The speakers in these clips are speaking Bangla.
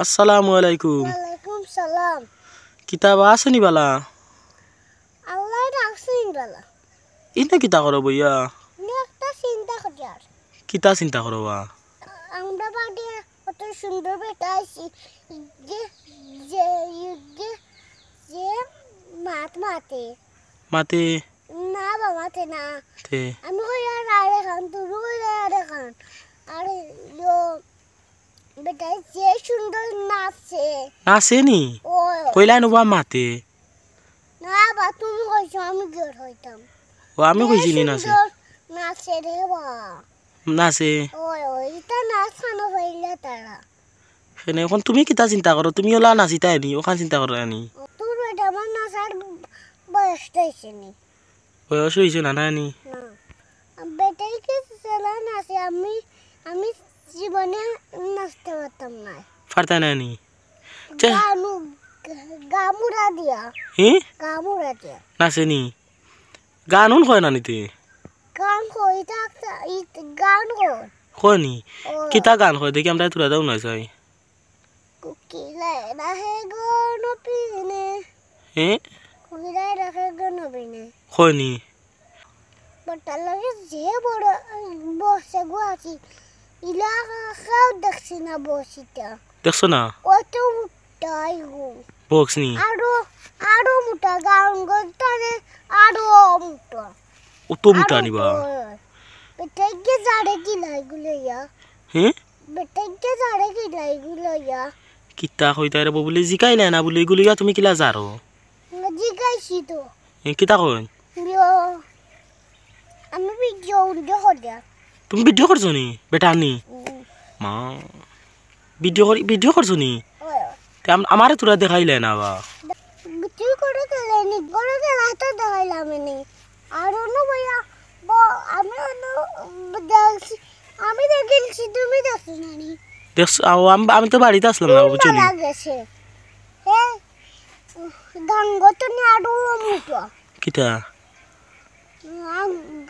আসসালামু আলাইকুম। ওয়ালাইকুম সালাম। কিতাব আসেনি বালা? আল্লাহ রাখছেন বালা। ইনা কিতা করো বইয়া? নি একটা চিন্তা করি আর। কিতা চিন্তা করবা? আমরা বাড়ি কত সুন্দর বেটা আছি যে যে যে যে মাতে মাতে না বাবাতে না তে আমি কই আর আরে খান তুই কই আরে খান আর ইয়ো বেটা যে সুন্দর নাচে নাচেনি? ও কইলা নুবা মাতে? না বা তুমি কইছো আমি গের হইতাম। ও আমি কইছিনি নাচে? নাচে রে বা নাচে ওই ওইটা নাচ খানো হইলে তারা সেনে এখন তুমি কিতা চিন্তা করো? তুমি ওলা নাচিতা নি ওখান চিন্তা করো নি? তোর বেটা আমার নাচার বয়স হয়েছে নি বয়স হইছে না নানি? না বেটাই কি চলা নাচে আমি আমি জীবনে নাচতে পারতাম না পারতা নানি? গানু গামুরা দিয়া হি গামুরা দিয়া নাচেনি? গানুন কয় নানিতে? গান কই থাকতা গান কই কয়নি? কিতা গান কয় দেখি আমরা তোরা দাও না যাই। কুকিলে রাহে গো নপিনে হে কুকিলে রাহে গো নপিনে কয়নি? বটার লাগে যে বড় বসে গো আছি ইলা খাও দেখছি না বসিটা দেখছো না? কত মুটাই গো বক্স নি? আরো মুটা গান গতানে আরো মুটা অত মুটা নিবা? বেটাইকে জাড়ে কি লাইগুলো ইয়া হে বেটাইকে জাড়ে কি লাইগুলো ইয়া কিতা কইতা রে বলে জিকাইলা না বলে এগুলিগা তুমি কিলা জারো? জিগাইছি তো কিতা কই? ইয়ো আমি ভিডিও করিয়া তুমি ভিডিও করছো নি বেটা নি? মা ভিডিও করছো নি? আমারে তোরা দেখাইলে না বা? তুই করে খেলেনি করে খেলা তো দেখাইলাম নি আর অন্য ভাইয়া আমি অন্য দেখছি আমি দেখেছি তুমি দেখছো না নি দেখছো আমি তো বাড়িতে আসলাম না বুঝছো নি? গেছে হ্যাঁ গাঙ্গতে নি আরো মুটো কিতা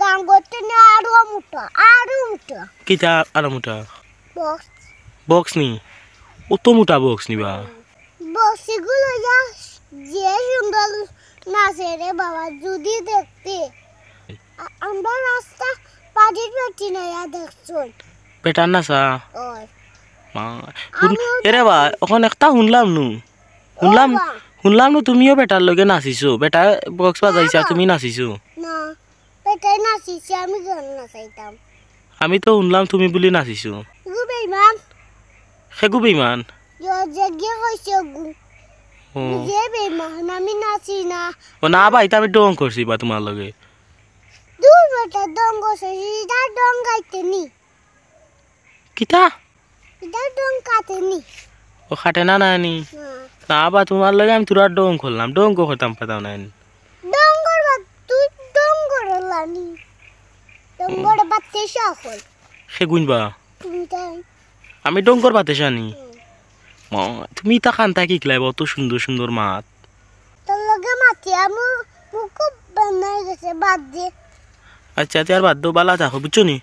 গাঙ্গতে নি আরো মুটো কিতা আরামুটা বক্স বক্স নি? অত মোটা বক্স নিবা? বক্সগুলো যা যে সুন্দর নাচে রে বাবা যদি দেখতে আমরা রাস্তা পাড়ির পেটি নয়া দেখছো বেটার নাচা ওই মা এরে বা ওখানে একটা শুনলাম নু তুমিও বেটার লগে নাচিছো বেটা বক্স বাজাইছা তুমি নাচিছো? না পেটাই নাচিছে আমি গান নাচাইতাম আমি তো শুনলাম তুমি বুলি নাচিছো। গু বেইমান সেগু বেইমান? যে গিয়ে কইছে গু যে বেইমান আমি নাচি না ও না ভাই আমি ডং করছি বা তোমার লগে দূর বেটা ডং গছে ইটা ডং গাইতে নি কিতা ইটা ডং কাটে নি ও খাটে না নানি? না বা তোমার লগে আমি তোরা ডং করলাম ডং করতাম পাতাম নানি ডং করবা তুই ডং করলানি ডং করে বাতে সকল সেগুন বা তুমি তাই আমি ডং কর পাতে জানি তুমি তা খান্তা কি খেলাইব অত সুন্দর সুন্দর মাত তোর লগে মাতি আমি মুখ বানাই গেছে বাদ দে আচ্ছা আর বাদ দো বালা থাকো বুঝছো নি?